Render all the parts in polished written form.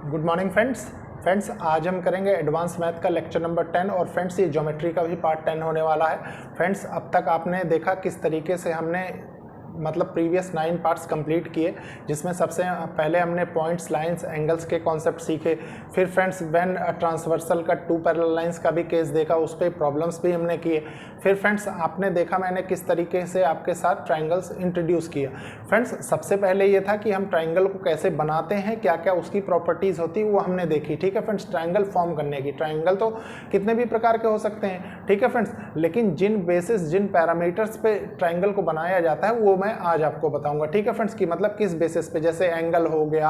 Good morning friends आज हम करेंगे एडवांस मैथ का लेक्चर नंबर 10 और फ्रेंड्स ये ज्योमेट्री का भी पार्ट 10 होने वाला है। फ्रेंड्स अब तक आपने देखा किस तरीके से हमने मतलब प्रीवियस 9 पार्ट्स कंप्लीट किए, जिसमें सबसे पहले हमने पॉइंट्स, लाइंस, एंगल्स के कॉन्सेप्ट सीखे। फिर फ्रेंड्स व्हेन ट्रांसवर्सल का 2 पैरेलल लाइंस का भी केस देखा, उस पर प्रॉब्लम्स भी हमने किए। फिर फ्रेंड्स आपने देखा मैंने किस तरीके से आपके साथ ट्राइंगल्स इंट्रोड्यूस किया। फ्रेंड्स सबसे पहले ये था कि हम ट्राइंगल को कैसे बनाते हैं, क्या क्या उसकी प्रॉपर्टीज़ होती है वो हमने देखी। ठीक है फ्रेंड्स, ट्राइंगल फॉर्म करने की, ट्राइंगल तो कितने भी प्रकार के हो सकते हैं। ठीक है फ्रेंड्स, लेकिन जिन बेसिस, जिन पैरामीटर्स पे ट्राइंगल को बनाया जाता है वो मैं आज आपको बताऊंगा। ठीक है फ्रेंड्स, कि मतलब किस बेसिस पे, जैसे एंगल हो गया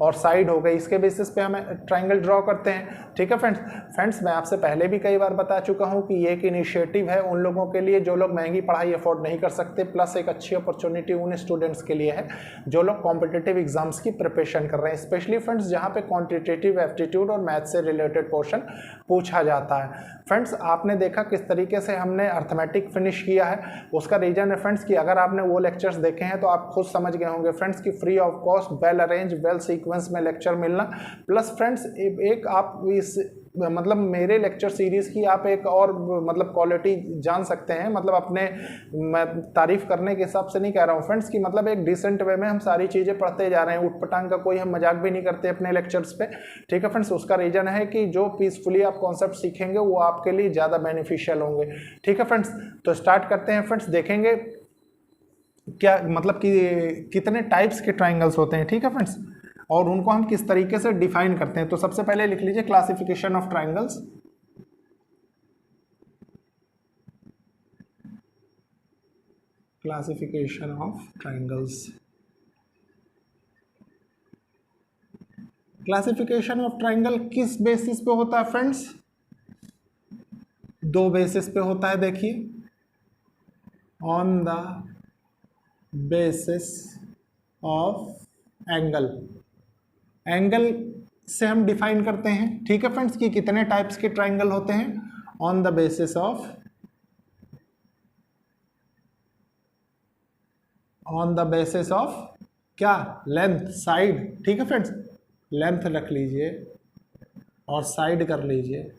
और साइड हो गई, इसके बेसिस पे हम ट्राइंगल ड्रॉ करते हैं। ठीक है फ्रेंड्स मैं आपसे पहले भी कई बार बता चुका हूं कि ये एक इनिशिएटिव है उन लोगों के लिए जो लोग महंगी पढ़ाई अफोर्ड नहीं कर सकते, प्लस एक अच्छी अपॉर्चुनिटी उन स्टूडेंट्स के लिए है जो लोग कॉम्पिटिटिव एग्जाम्स की प्रिपरेशन कर रहे हैं, स्पेशली फ्रेंड्स जहां पे क्वांटिटेटिव एप्टीट्यूड और मैथ से रिलेटेड पोर्शन पूछा जाता है। फ्रेंड्स आपने देखा किस तरीके से हमने अर्थमेटिक फिनिश किया है, उसका रीजन है फ्रेंड्स कि अगर आपने वो लेक्चर्स देखे हैं तो आप खुद समझ गए होंगे फ्रेंड्स कि free of cost, well arrange, well sequence में लेक्चर मिलना, प्लस फ्रेंड्स एक आप इस मतलब मेरे लेक्चर सीरीज की आप एक और मतलब क्वालिटी जान सकते हैं, मतलब अपने मैं तारीफ करने के हिसाब से नहीं कह रहा हूँ फ्रेंड्स कि मतलब एक डिसेंट वे में हम सारी चीज़ें पढ़ते जा रहे हैं, उठपटांग का कोई हम मजाक भी नहीं करते अपने लेक्चर्स पे। ठीक है फ्रेंड्स, उसका रीजन है कि जो पीसफुली आप कॉन्सेप्ट सीखेंगे वो आपके लिए ज़्यादा बेनिफिशियल होंगे। ठीक है फ्रेंड्स, तो स्टार्ट करते हैं फ्रेंड्स, देखेंगे क्या मतलब कि कितने टाइप्स के ट्राइंगल्स होते हैं। ठीक है फ्रेंड्स, और उनको हम किस तरीके से डिफाइन करते हैं। तो सबसे पहले लिख लीजिए classification of triangles. Classification of triangles, classification of triangle किस बेसिस पे होता है फ्रेंड्स? 2 बेसिस पे होता है। देखिए, on the basis of angle, angle से हम डिफाइन करते हैं। ठीक है फ्रेंड्स, कि कितने टाइप्स के ट्राइंगल होते हैं on the basis of, on the basis of क्या? Length, side. ठीक है फ्रेंड्स, लेंथ रख लीजिए और साइड कर लीजिए।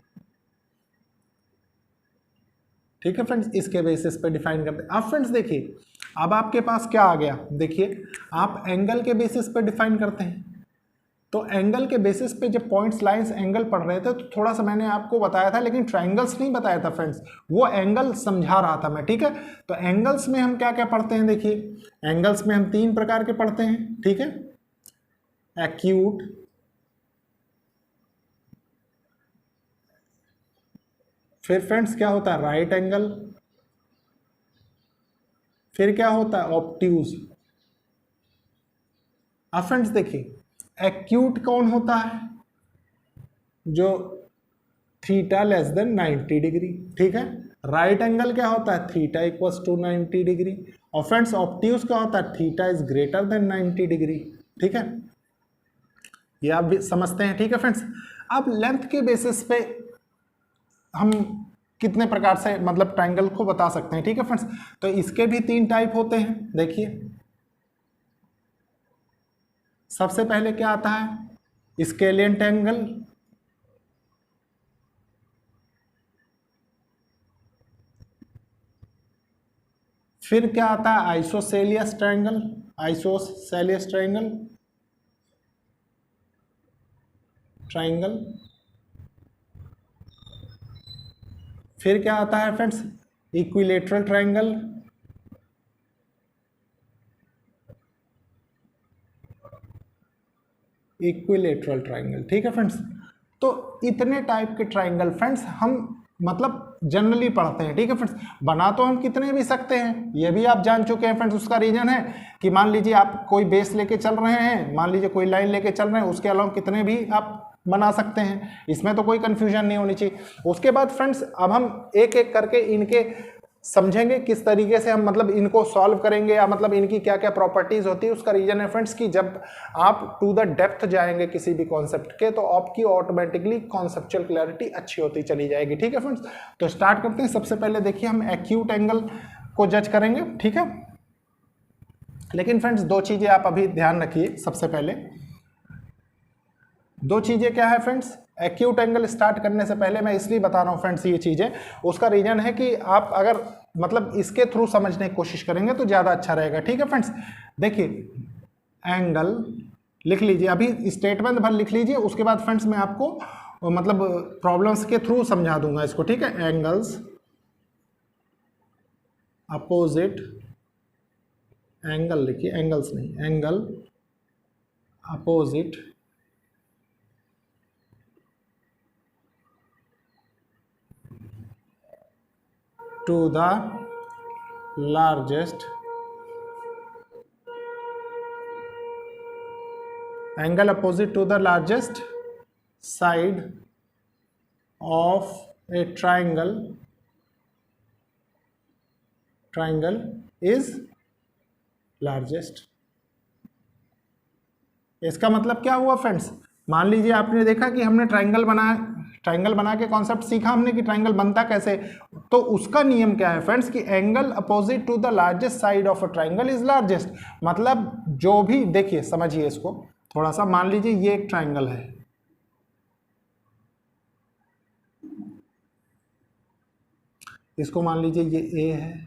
ठीक है फ्रेंड्स, इसके बेसिस पे डिफाइन करते हैं। अब फ्रेंड्स देखिए, अब आपके पास क्या आ गया, देखिए आप एंगल के बेसिस पे डिफाइन करते हैं। तो एंगल के बेसिस पे जब पॉइंट्स, लाइंस, एंगल पढ़ रहे थे तो थोड़ा सा मैंने आपको बताया था, लेकिन ट्राइंगल्स नहीं बताया था फ्रेंड्स, वो एंगल समझा रहा था मैं। ठीक है, तो एंगल्स में हम क्या क्या पढ़ते हैं? देखिए, एंगल्स में हम 3 प्रकार के पढ़ते हैं। ठीक है, एक्यूट, फिर फ्रेंड्स क्या होता है? राइट एंगल, फिर क्या होता है? ऑब्ट्यूज। अब फ्रेंड्स देखिए, एक्यूट कौन होता है? जो थीटा लेस देन 90 डिग्री। ठीक है, राइट एंगल क्या होता है? Theta equals to 90 degree. और फ्रेंड्स ऑब्ट्यूज क्या होता है? Theta is greater than 90 degree. ठीक है, ये आप भी समझते हैं। ठीक है फ्रेंड्स, अब लेंथ के बेसिस पे हम कितने प्रकार से मतलब ट्राइंगल को बता सकते हैं। ठीक है फ्रेंड्स, तो इसके भी 3 टाइप होते हैं। देखिए, सबसे पहले क्या आता है? स्केलिएंट एंगल, फिर क्या आता है? Isosceles triangle, isosceles triangle, triangle, फिर क्या आता है friends? Equilateral triangle, equilateral triangle. ठीक है फ्रेंड्स, तो इतने टाइप के ट्रायंगल फ्रेंड्स हम मतलब जनरली पढ़ते हैं। ठीक है फ्रेंड्स, बना तो हम कितने भी सकते हैं, ये भी आप जान चुके हैं फ्रेंड्स। उसका रीजन है कि मान लीजिए आप कोई बेस लेके चल रहे हैं, मान लीजिए कोई लाइन लेके चल रहे हैं, उसके अलावा कितने भी आप बना सकते हैं, इसमें तो कोई कंफ्यूजन नहीं होनी चाहिए। उसके बाद फ्रेंड्स अब हम एक एक करके इनके समझेंगे किस तरीके से हम मतलब इनको सॉल्व करेंगे, या मतलब इनकी क्या क्या प्रॉपर्टीज होती है। उसका रीजन है फ्रेंड्स कि जब आप टू द डेप्थ जाएंगे किसी भी कॉन्सेप्ट के, तो आपकी ऑटोमेटिकली कॉन्सेप्चुअल क्लैरिटी अच्छी होती चली जाएगी। ठीक है फ्रेंड्स, तो स्टार्ट करते हैं। सबसे पहले देखिए, हम एक्यूट एंगल को जज करेंगे। ठीक है, लेकिन फ्रेंड्स 2 चीजें आप अभी ध्यान रखिए। सबसे पहले दो चीज़ें क्या है फ्रेंड्स, एक्यूट एंगल स्टार्ट करने से पहले मैं इसलिए बता रहा हूँ फ्रेंड्स ये चीज़ें, उसका रीजन है कि आप अगर मतलब इसके थ्रू समझने की कोशिश करेंगे तो ज़्यादा अच्छा रहेगा। ठीक है फ्रेंड्स, देखिए एंगल लिख लीजिए, अभी स्टेटमेंट भर लिख लीजिए, उसके बाद फ्रेंड्स मैं आपको मतलब प्रॉब्लम्स के थ्रू समझा दूंगा इसको। ठीक है, एंगल्स अपोजिट, एंगल लिखिए, एंगल्स नहीं, angle opposite to the largest, angle opposite to the largest side of a triangle is largest. इसका मतलब क्या हुआ फ्रेंड्स, मान लीजिए आपने देखा कि हमने ट्राइंगल बना के कॉन्सेप्ट सीखा हमने कि ट्राइंगल बनता कैसे, तो उसका नियम क्या है फ्रेंड्स कि angle opposite to the largest side of a triangle is largest. मतलब जो भी, देखिए समझिए इसको थोड़ा सा, मान लीजिए ये एक ट्राइंगल है, इसको मान लीजिए ये ए है,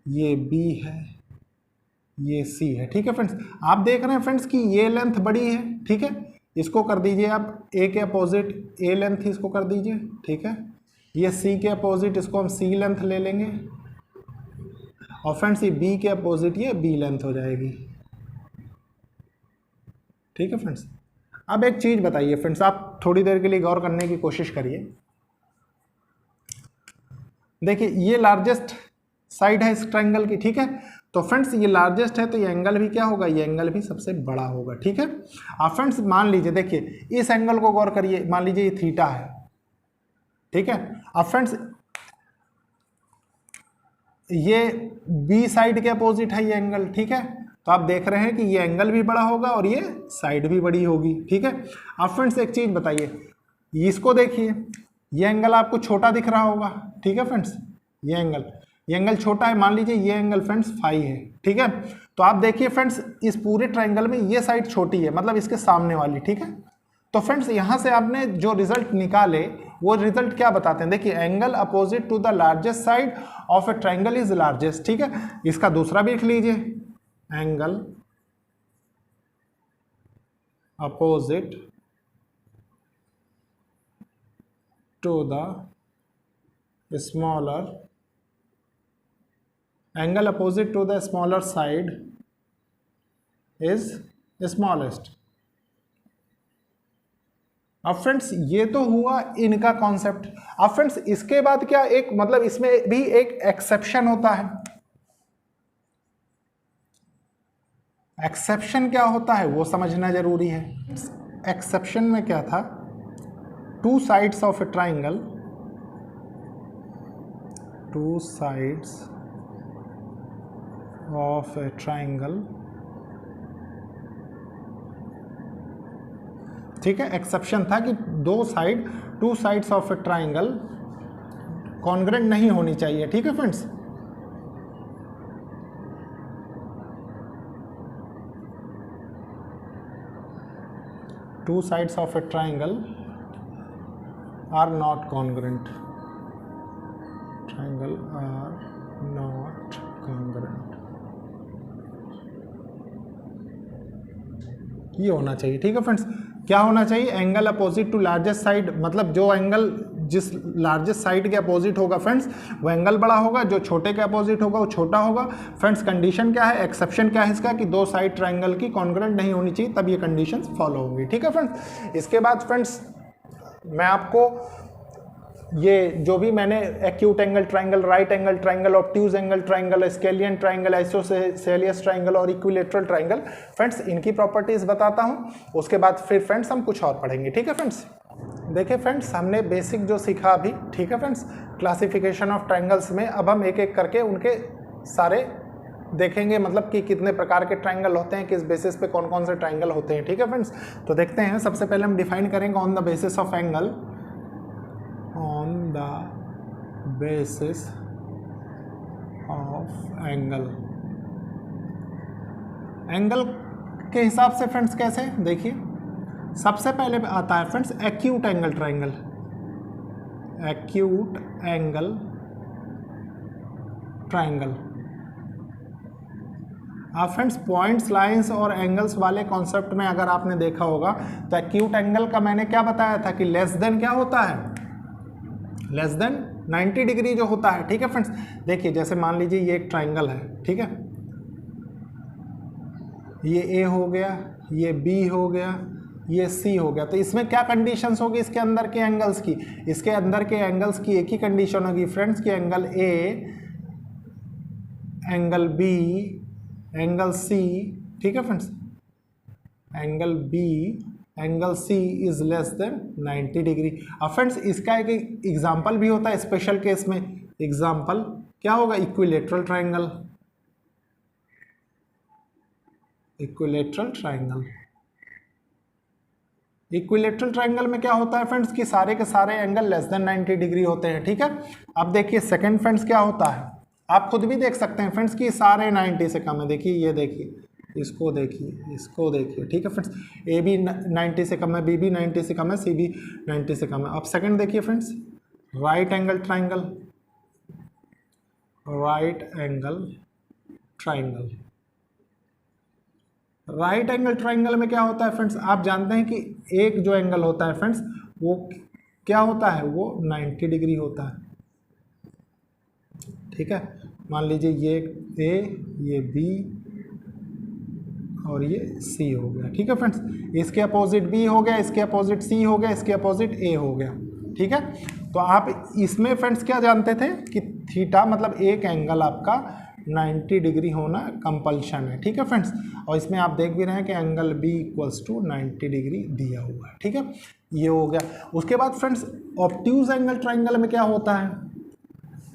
ये बी है, ये सी है। ठीक है फ्रेंड्स, आप देख रहे हैं फ्रेंड्स कि ये लेंथ बड़ी है। ठीक है, इसको कर दीजिए आप ए के अपोजिट ए लेंथ इसको कर दीजिए। ठीक है, ये सी के अपोजिट इसको हम सी लेंथ ले लेंगे, और फ्रेंड्स ये बी के अपोजिट ये बी लेंथ हो जाएगी। ठीक है फ्रेंड्स, अब एक चीज़ बताइए फ्रेंड्स, आप थोड़ी देर के लिए गौर करने की कोशिश करिए। देखिए ये लार्जेस्ट साइड है इस ट्राइंगल की। ठीक है, तो फ्रेंड्स ये लार्जेस्ट है तो ये एंगल भी क्या होगा, ये एंगल भी सबसे बड़ा होगा। ठीक है, अब फ्रेंड्स मान लीजिए, देखिए इस एंगल को गौर करिए, मान लीजिए ये थीटा है। ठीक है, अब फ्रेंड्स ये बी साइड के अपोजिट है ये एंगल। ठीक है, तो आप देख रहे हैं कि ये एंगल भी बड़ा होगा और ये साइड भी बड़ी होगी। ठीक है, अब फ्रेंड्स एक चीज बताइए, इसको देखिए, ये एंगल आपको छोटा दिख रहा होगा। ठीक है फ्रेंड्स, ये एंगल छोटा है, मान लीजिए ये एंगल फ्रेंड्स फाई है। ठीक है, तो आप देखिए फ्रेंड्स इस पूरे ट्राइंगल में ये साइड छोटी है, मतलब इसके सामने वाली। ठीक है, तो फ्रेंड्स यहां से आपने जो रिजल्ट निकाले वो रिजल्ट क्या बताते हैं, देखिए angle opposite to the largest side of a triangle is largest. ठीक है, इसका दूसरा भी लिख लीजिए, angle opposite to the smaller, angle opposite to the smaller side is smallest. अब फ्रेंड्स ये तो हुआ इनका कॉन्सेप्ट। अब फ्रेंड्स इसके बाद क्या, एक मतलब इसमें भी एक एक्सेप्शन होता है। एक्सेप्शन क्या होता है वो समझना जरूरी है। एक्सेप्शन में क्या था, two sides of a triangle, two sides of a triangle. ठीक है, एक्सेप्शन था कि two sides of a triangle congruent नहीं होनी चाहिए। ठीक है friends, two sides of a triangle are not congruent, triangle are not congruent, ये होना चाहिए। ठीक है फ्रेंड्स, क्या होना चाहिए, angle opposite to largest side, मतलब जो एंगल जिस लार्जेस्ट साइड के अपोजिट होगा फ्रेंड्स वो एंगल बड़ा होगा, जो छोटे के अपोजिट होगा वो छोटा होगा। फ्रेंड्स कंडीशन क्या है, एक्सेप्शन क्या है इसका, कि दो साइड ट्राइंगल की कॉन्ग्रुएंट नहीं होनी चाहिए, तब ये कंडीशंस फॉलो होंगी। ठीक है फ्रेंड्स, इसके बाद फ्रेंड्स मैं आपको ये जो भी मैंने acute angle triangle, right angle triangle, obtuse angle triangle, scalene triangle, isosceles triangle और इक्विलेटरल ट्राइंगल, फ्रेंड्स इनकी प्रॉपर्टीज बताता हूँ, उसके बाद फिर फ्रेंड्स हम कुछ और पढ़ेंगे। ठीक है फ्रेंड्स, देखिए फ्रेंड्स हमने बेसिक जो सीखा अभी, ठीक है फ्रेंड्स, क्लासिफिकेशन ऑफ ट्राइंगल्स में अब हम एक एक करके उनके सारे देखेंगे, मतलब कि कितने प्रकार के ट्राइंगल होते हैं, किस बेसिस पे कौन कौन से ट्राइंगल होते हैं। ठीक है फ्रेंड्स, तो देखते हैं। सबसे पहले हम डिफाइन करेंगे on the basis of angle, on the basis of angle, angle के हिसाब से फ्रेंड्स कैसे, देखिए सबसे पहले आता है friends acute angle triangle, acute angle triangle. आप फ्रेंड्स पॉइंट्स, लाइंस और एंगल्स वाले कॉन्सेप्ट में अगर आपने देखा होगा तो एक्यूट एंगल का मैंने क्या बताया था कि लेस देन क्या होता है, लेस देन 90 डिग्री जो होता है। ठीक है फ्रेंड्स, देखिए जैसे मान लीजिए ये एक ट्राइंगल है, ठीक है, ये ए हो गया, ये बी हो गया, ये सी हो गया। तो इसमें क्या कंडीशंस होगी इसके अंदर के एंगल्स की, इसके अंदर के एंगल्स की एक ही कंडीशन होगी फ्रेंड्स कि angle A, angle B, angle C, ठीक है friends, angle B, angle C is less than 90 degree. अब फ्रेंड्स इसका एक एग्जाम्पल भी होता है स्पेशल केस में, एग्जाम्पल क्या होगा, equilateral triangle, equilateral triangle. Equilateral triangle में क्या होता है फ्रेंड्स कि सारे के सारे एंगल लेस देन 90 डिग्री होते हैं। ठीक है, अब देखिए सेकंड फ्रेंड्स क्या होता है, आप खुद भी देख सकते हैं फ्रेंड्स कि सारे 90 से कम है। देखिए ये देखिए, इसको देखिए, इसको देखिए, ठीक है फ्रेंड्स, ए भी 90 से कम है, बी भी 90 से कम है, सी भी 90 से कम है। अब सेकंड देखिए friends, right angle triangle, right angle triangle. Right angle triangle में क्या होता है फ्रेंड्स, आप जानते हैं कि एक जो एंगल होता है फ्रेंड्स वो क्या होता है, वो 90 डिग्री होता है। ठीक है, मान लीजिए ये ए, ये बी और ये सी हो गया। ठीक है फ्रेंड्स, इसके अपोजिट बी हो गया, इसके अपोजिट सी हो गया, इसके अपोजिट ए हो गया। ठीक है, तो आप इसमें फ्रेंड्स क्या जानते थे कि थीटा मतलब एक एंगल आपका 90 डिग्री होना कंपल्शन है। ठीक है फ्रेंड्स, और इसमें आप देख भी रहे हैं कि angle B equals to 90 degree दिया हुआ है। ठीक है, ये हो गया। उसके बाद फ्रेंड्स ऑब्ट्यूज एंगल ट्राइंगल में क्या होता है,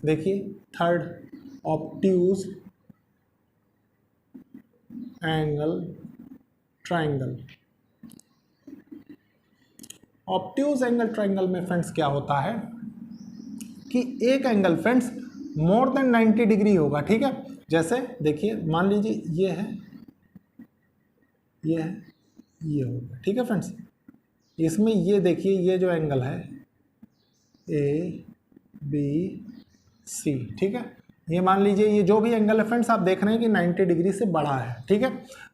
देखिए third, obtuse angle triangle. Obtuse angle triangle में फ्रेंड्स क्या होता है कि एक angle friends more than 90 degree होगा। ठीक है, जैसे देखिए मान लीजिए ये है, ये है, ये होगा। ठीक है फ्रेंड्स, इसमें ये देखिए ये जो एंगल है ए बी सी, ठीक है, ये मान लीजिए ये जो भी एंगल है फ्रेंड्स आप देख रहे हैं कि 90 डिग्री से बड़ा है। ठीक है,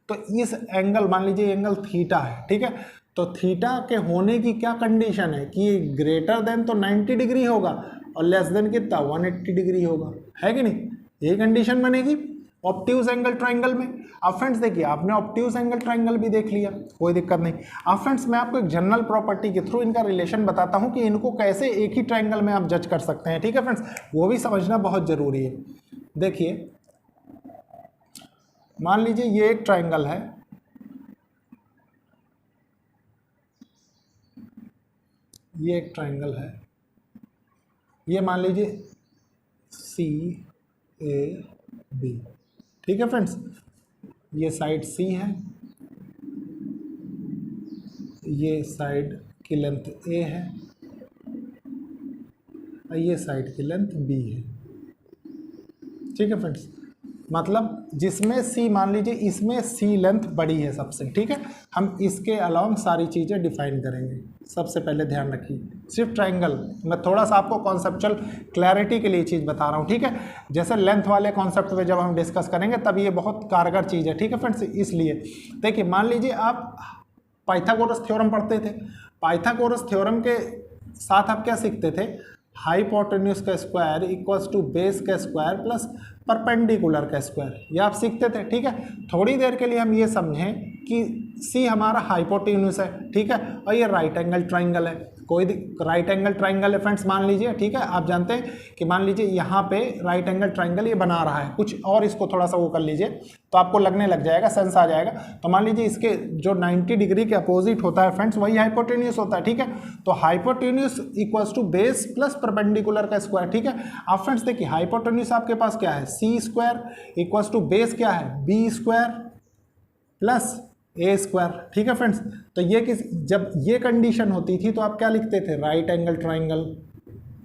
तो इस एंगल मान लीजिए एंगल थीटा है। ठीक है, तो थीटा के होने की क्या कंडीशन है कि ग्रेटर देन तो 90 डिग्री होगा और लेस देन कितना 180 डिग्री होगा, है कि नहीं, यही कंडीशन बनेगी ऑब्ट्यूज एंगल ट्राइंगल में। अब फ्रेंड्स देखिए आपने ऑब्ट्यूज एंगल ट्राइंगल भी देख लिया, कोई दिक्कत नहीं। अब फ्रेंड्स मैं आपको एक जनरल प्रॉपर्टी के थ्रू इनका रिलेशन बताता हूं कि इनको कैसे एक ही ट्राइंगल में आप जज कर सकते हैं। ठीक है फ्रेंड्स, वो भी समझना बहुत जरूरी है। देखिए मान लीजिए ये एक ट्राइंगल है, ये एक ट्राइंगल है, ये मान लीजिए सी ए बी। ठीक है फ्रेंड्स, ये साइड सी है, ये साइड की लेंथ ए है और ये साइड की लेंथ बी है। ठीक है फ्रेंड्स, मतलब जिसमें सी मान लीजिए इसमें सी लेंथ बड़ी है सबसे। ठीक है, हम इसके अलावा सारी चीज़ें डिफाइन करेंगे। सबसे पहले ध्यान रखिए सिर्फ ट्राइंगल, मैं थोड़ा सा आपको कॉन्सेप्चुअल क्लैरिटी के लिए चीज़ बता रहा हूँ। ठीक है, जैसे लेंथ वाले कॉन्सेप्ट पे जब हम डिस्कस करेंगे तब ये बहुत कारगर चीज़ है। ठीक है फ्रेंड्स, इसलिए देखिए मान लीजिए आप पाइथागोरस थ्योरम पढ़ते थे, पाइथागोरस थ्योरम के साथ आप क्या सीखते थे, हाइपोटेन्यूज का स्क्वायर इक्वल्स टू बेस का स्क्वायर प्लस परपेंडिकुलर का स्क्वायर, ये आप सीखते थे। ठीक है, थोड़ी देर के लिए हम ये समझें कि सी हमारा हाइपोटेन्यूज है। ठीक है, और ये राइट एंगल ट्राइंगल है, कोई राइट एंगल ट्राइंगल है फ्रेंड्स मान लीजिए। ठीक है, आप जानते हैं कि मान लीजिए यहाँ पे राइट एंगल ट्राइंगल ये बना रहा है कुछ, और इसको थोड़ा सा वो कर लीजिए तो आपको लगने लग जाएगा, सेंस आ जाएगा। तो मान लीजिए इसके जो 90 डिग्री के अपोजिट होता है फ्रेंड्स वही हाइपोटेन्यूज होता है। ठीक है, तो hypotenuse equals to base plus perpendicular का स्क्वायर। ठीक है, आप फ्रेंड्स देखिए हाइपोटेन्यूज आपके पास क्या है, सी स्क्वायर इक्वल्स टू बेस क्या है, बी स्क्वायर प्लस ए स्क्वायर। ठीक है फ्रेंड्स, तो ये जब ये कंडीशन होती थी तो आप क्या लिखते थे, right angle triangle,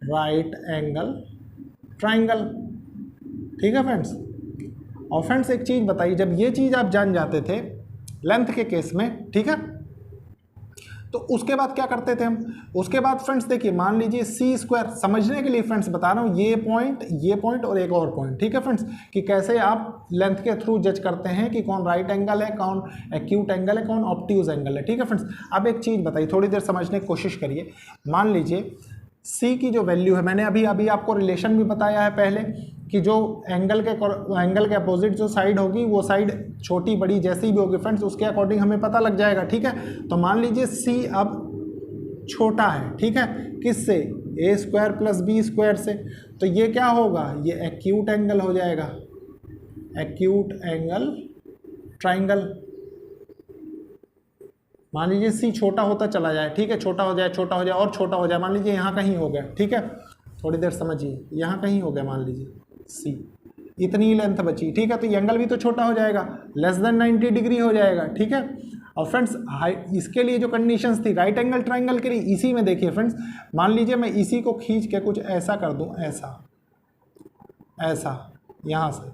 right angle triangle. ठीक है फ्रेंड्स, और फ्रेंड्स एक चीज़ बताइए, जब ये चीज़ आप जान जाते थे लेंथ के केस में, ठीक है, तो उसके बाद क्या करते थे हम, उसके बाद फ्रेंड्स देखिए मान लीजिए सी स्क्वायर, समझने के लिए फ्रेंड्स बता रहा हूँ, ये पॉइंट और एक और पॉइंट, ठीक है फ्रेंड्स, कि कैसे आप लेंथ के थ्रू जज करते हैं कि कौन राइट एंगल है, कौन एक्यूट एंगल है, कौन ऑब्ट्यूज एंगल है, ठीक है फ्रेंड्स। अब एक चीज़ बताइए, थोड़ी देर समझने की कोशिश करिए। मान लीजिए सी की जो वैल्यू है, मैंने अभी आपको रिलेशन भी बताया है पहले कि जो एंगल के अपोजिट जो साइड होगी वो साइड छोटी बड़ी जैसी भी होगी फ्रेंड्स, उसके अकॉर्डिंग हमें पता लग जाएगा, ठीक है। तो मान लीजिए सी अब छोटा है, ठीक है, किससे, ए स्क्वायर प्लस बी स्क्वायर से, तो ये क्या होगा, ये एक्यूट एंगल हो जाएगा, एक्यूट एंगल ट्राइंगल। मान लीजिए सी छोटा होता चला जाए, ठीक है, छोटा हो जाए और छोटा हो जाए, मान लीजिए यहाँ कहीं हो गया, ठीक है, थोड़ी देर समझिए, यहाँ कहीं हो गया, मान लीजिए सी, इतनी लेंथ बची, ठीक है, तो ये एंगल भी तो छोटा हो जाएगा, लेस देन 90 डिग्री हो जाएगा, ठीक है। और फ्रेंड्स इसके लिए जो कंडीशंस थी राइट एंगल ट्राइंगल के लिए, इसी में देखिए फ्रेंड्स, मान लीजिए मैं इसी को खींच के कुछ ऐसा कर दूं, ऐसा यहाँ से,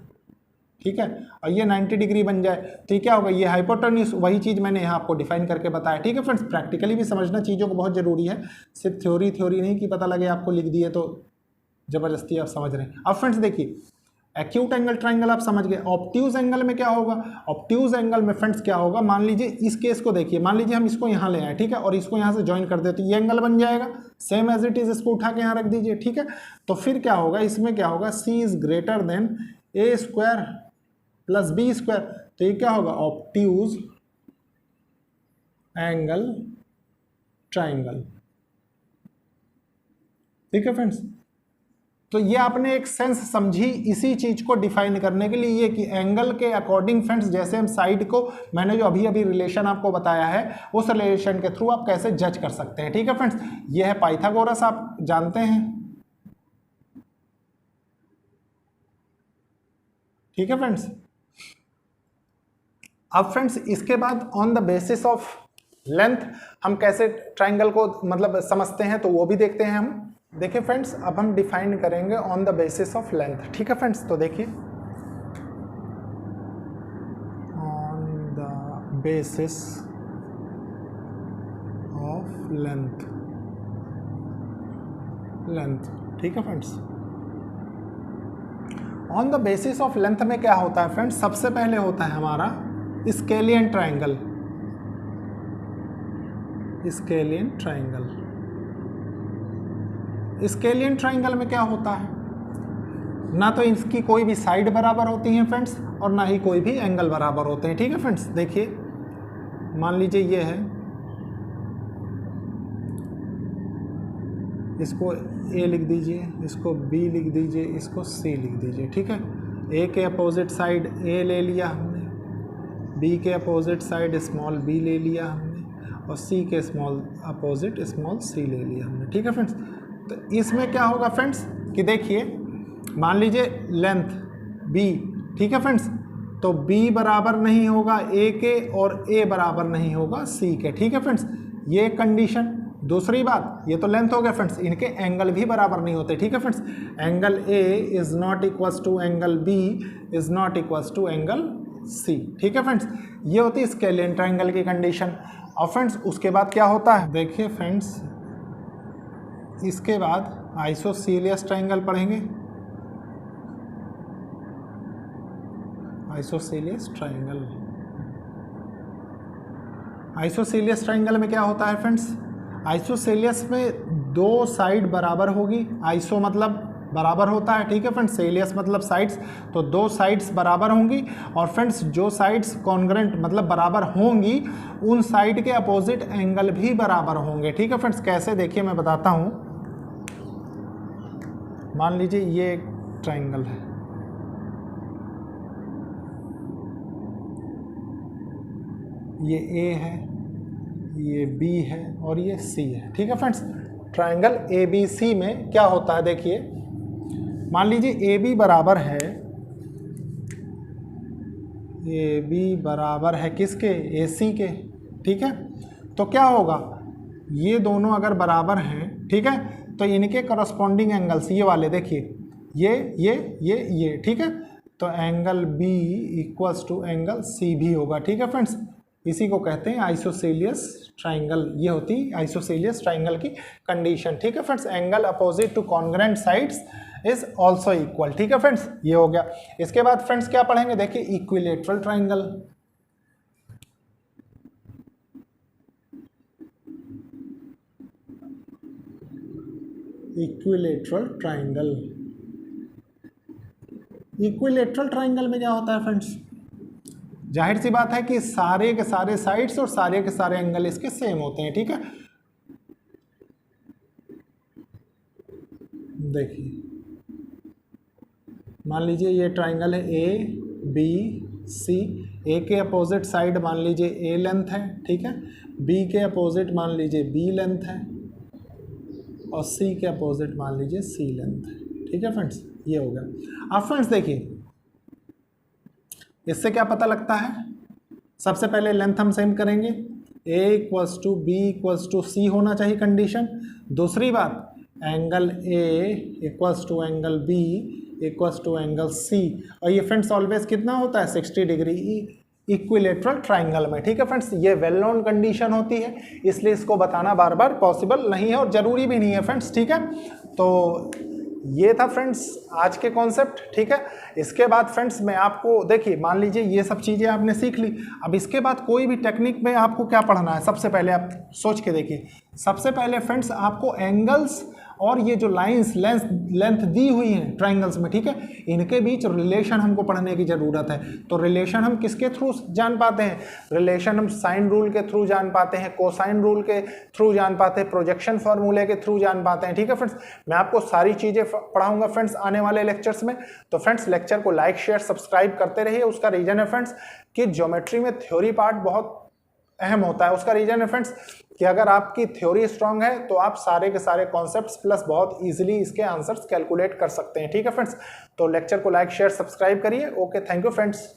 ठीक है, और ये 90 डिग्री बन जाए, तो ये क्या होगा, ये हाइपोटेन्यूज, वही चीज़ मैंने यहाँ आपको डिफाइन करके बताया, ठीक है फ्रेंड्स। प्रैक्टिकली भी समझना चीज़ों को बहुत ज़रूरी है, सिर्फ थ्योरी नहीं कि पता लगे आपको लिख दिए तो ज़बरदस्ती आप समझ रहे हैं। अब फ्रेंड्स देखिए एक्यूट एंगल ट्राइंगल आप समझ गए, ऑब्ट्यूज एंगल में क्या होगा, ऑब्ट्यूज एंगल में फ्रेंड्स क्या होगा, मान लीजिए इस केस को देखिए, मान लीजिए हम इसको यहाँ ले आए, ठीक है, और इसको यहाँ से ज्वाइन कर देते, तो ये एंगल बन जाएगा सेम एज इट इज, इसको उठा के यहाँ रख दीजिए, ठीक है। तो फिर क्या होगा, इसमें क्या होगा, C is greater than A square plus B square, तो ये क्या होगा, ऑब्ट्यूज एंगल ट्राइंगल, ठीक है फ्रेंड्स। तो ये आपने एक सेंस समझी इसी चीज को डिफाइन करने के लिए, ये कि एंगल के अकॉर्डिंग फ्रेंड्स जैसे हम साइड को, मैंने जो अभी रिलेशन आपको बताया है उस रिलेशन के थ्रू आप कैसे जज कर सकते हैं, ठीक है फ्रेंड्स। ये है पाइथागोरस, आप जानते हैं, ठीक है फ्रेंड्स। अब फ्रेंड्स इसके बाद on the basis of length हम कैसे ट्राइंगल को मतलब समझते हैं, तो वो भी देखते हैं हम। देखिए फ्रेंड्स अब हम डिफाइन करेंगे on the basis of length, ठीक है फ्रेंड्स। तो देखिए on the basis of length, ठीक है friends. On the basis of length में क्या होता है फ्रेंड्स, सबसे पहले होता है हमारा scalene triangle, scalene triangle. Scalene triangle में क्या होता है, ना तो इसकी कोई भी साइड बराबर होती है फ्रेंड्स और ना ही कोई भी एंगल बराबर होते हैं, ठीक है फ्रेंड्स। देखिए मान लीजिए ये है, इसको ए लिख दीजिए, इसको बी लिख दीजिए, इसको सी लिख दीजिए, ठीक है। ए के अपोजिट साइड ए ले लिया हमने, बी के अपोजिट साइड स्मॉल बी ले लिया हमने, और सी के स्मॉल अपोजिट स्मॉल सी ले लिया हमने, ठीक है फ्रेंड्स। तो इसमें क्या होगा फ्रेंड्स कि देखिए मान लीजिए लेंथ b, ठीक है फ्रेंड्स, तो b बराबर नहीं होगा a के और a बराबर नहीं होगा c के, ठीक है फ्रेंड्स। ये एक कंडीशन। दूसरी बात, ये तो लेंथ हो गया फ्रेंड्स, इनके एंगल भी बराबर नहीं होते, ठीक है friends. Angle a is not equals to angle b is not equals to angle c, ठीक है फ्रेंड्स। ये होती है स्केलियन ट्राइंगल की कंडीशन। और फ्रेंड्स उसके बाद क्या होता है, देखिए फ्रेंड्स इसके बाद आइसोसेलियस ट्राइंगल पढ़ेंगे, आइसोसेलियस ट्राइंगल। आइसोसेलियस ट्राइंगल में क्या होता है फ्रेंड्स, आइसोसेलियस में दो साइड बराबर होगी, आइसो मतलब बराबर होता है, ठीक है फ्रेंड्स, सेलियस मतलब साइड्स, तो दो साइड्स बराबर होंगी। और फ्रेंड्स जो साइड्स कॉन्ग्रेंट मतलब बराबर होंगी उन साइड के अपोजिट एंगल भी बराबर होंगे, ठीक है फ्रेंड्स। कैसे, देखिए मैं बताता हूँ। मान लीजिए ये एक ट्राइंगल है, ये ए है, ये बी है और ये सी है, ठीक है friends. Triangle A B C में क्या होता है, देखिए मान लीजिए ए बी बराबर है, ए बी बराबर है किसके, ए सी के, ठीक है। तो क्या होगा, ये दोनों अगर बराबर हैं, ठीक है, तो इनके करस्पॉन्डिंग एंगल्स ये वाले देखिए, ये, ठीक है। तो angle B equals to angle C भी होगा, ठीक है फ्रेंड्स। इसी को कहते हैं आइसोसेलियस ट्राइंगल। ये होती आइसोसेलियस ट्राइंगल की कंडीशन। ठीक है friends, angle opposite two congruent sides is also equal. ठीक है फ्रेंड्स, ये हो गया। इसके बाद फ्रेंड्स क्या पढ़ेंगे, देखिए equilateral triangle. Equilateral triangle, equilateral triangle में क्या होता है फ्रेंड्स, जाहिर सी बात है कि सारे के सारे साइड्स और सारे के सारे एंगल इसके सेम होते हैं। ठीक है, देखिए मान लीजिए ये ट्राइंगल है ए बी सी। ए के अपोजिट साइड मान लीजिए ए लेंथ है, ठीक है, बी के अपोजिट मान लीजिए बी लेंथ है, और सी के अपोजिट मान लीजिए सी लेंथ है। ठीक है फ्रेंड्स, ये हो गया। अब फ्रेंड्स देखिए इससे क्या पता लगता है, सबसे पहले लेंथ हम सेम करेंगे, a equals to B equals to C होना चाहिए कंडीशन। दूसरी बात, angle a equals to angle b equals to angle c, और ये फ्रेंड्स ऑलवेज कितना होता है 60 डिग्री इक्विलेटरल ट्राइंगल में। ठीक है फ्रेंड्स, ये वेल नोन कंडीशन होती है, इसलिए इसको बताना बार बार पॉसिबल नहीं है और ज़रूरी भी नहीं है फ्रेंड्स। ठीक है, तो ये था फ्रेंड्स आज के कॉन्सेप्ट। ठीक है, इसके बाद फ्रेंड्स मैं आपको, देखिए मान लीजिए ये सब चीज़ें आपने सीख ली। अब इसके बाद कोई भी टेक्निक में आपको क्या पढ़ना है, सबसे पहले आप सोच के देखिए। सबसे पहले फ्रेंड्स आपको एंगल्स और ये जो लाइंस लेंथ दी हुई हैं ट्राइंगल्स में, ठीक है, इनके बीच रिलेशन हमको पढ़ने की ज़रूरत है। तो रिलेशन हम किसके थ्रू जान पाते हैं, रिलेशन हम साइन रूल के थ्रू जान पाते हैं, कोसाइन रूल के थ्रू जान पाते हैं, प्रोजेक्शन फार्मूले के थ्रू जान पाते हैं। ठीक है फ्रेंड्स, मैं आपको सारी चीज़ें पढ़ाऊंगा फ्रेंड्स आने वाले लेक्चर्स में। तो फ्रेंड्स लेक्चर को लाइक शेयर सब्सक्राइब करते रहिए। उसका रीज़न है फ्रेंड्स कि ज्योमेट्री में थ्योरी पार्ट बहुत अहम होता है। उसका रीजन है फ्रेंड्स कि अगर आपकी थ्योरी स्ट्रांग है तो आप सारे के सारे कॉन्सेप्ट्स प्लस बहुत इजीली इसके आंसर्स कैलकुलेट कर सकते हैं। ठीक है फ्रेंड्स, तो लेक्चर को लाइक शेयर सब्सक्राइब करिए। Okay, thank you friends.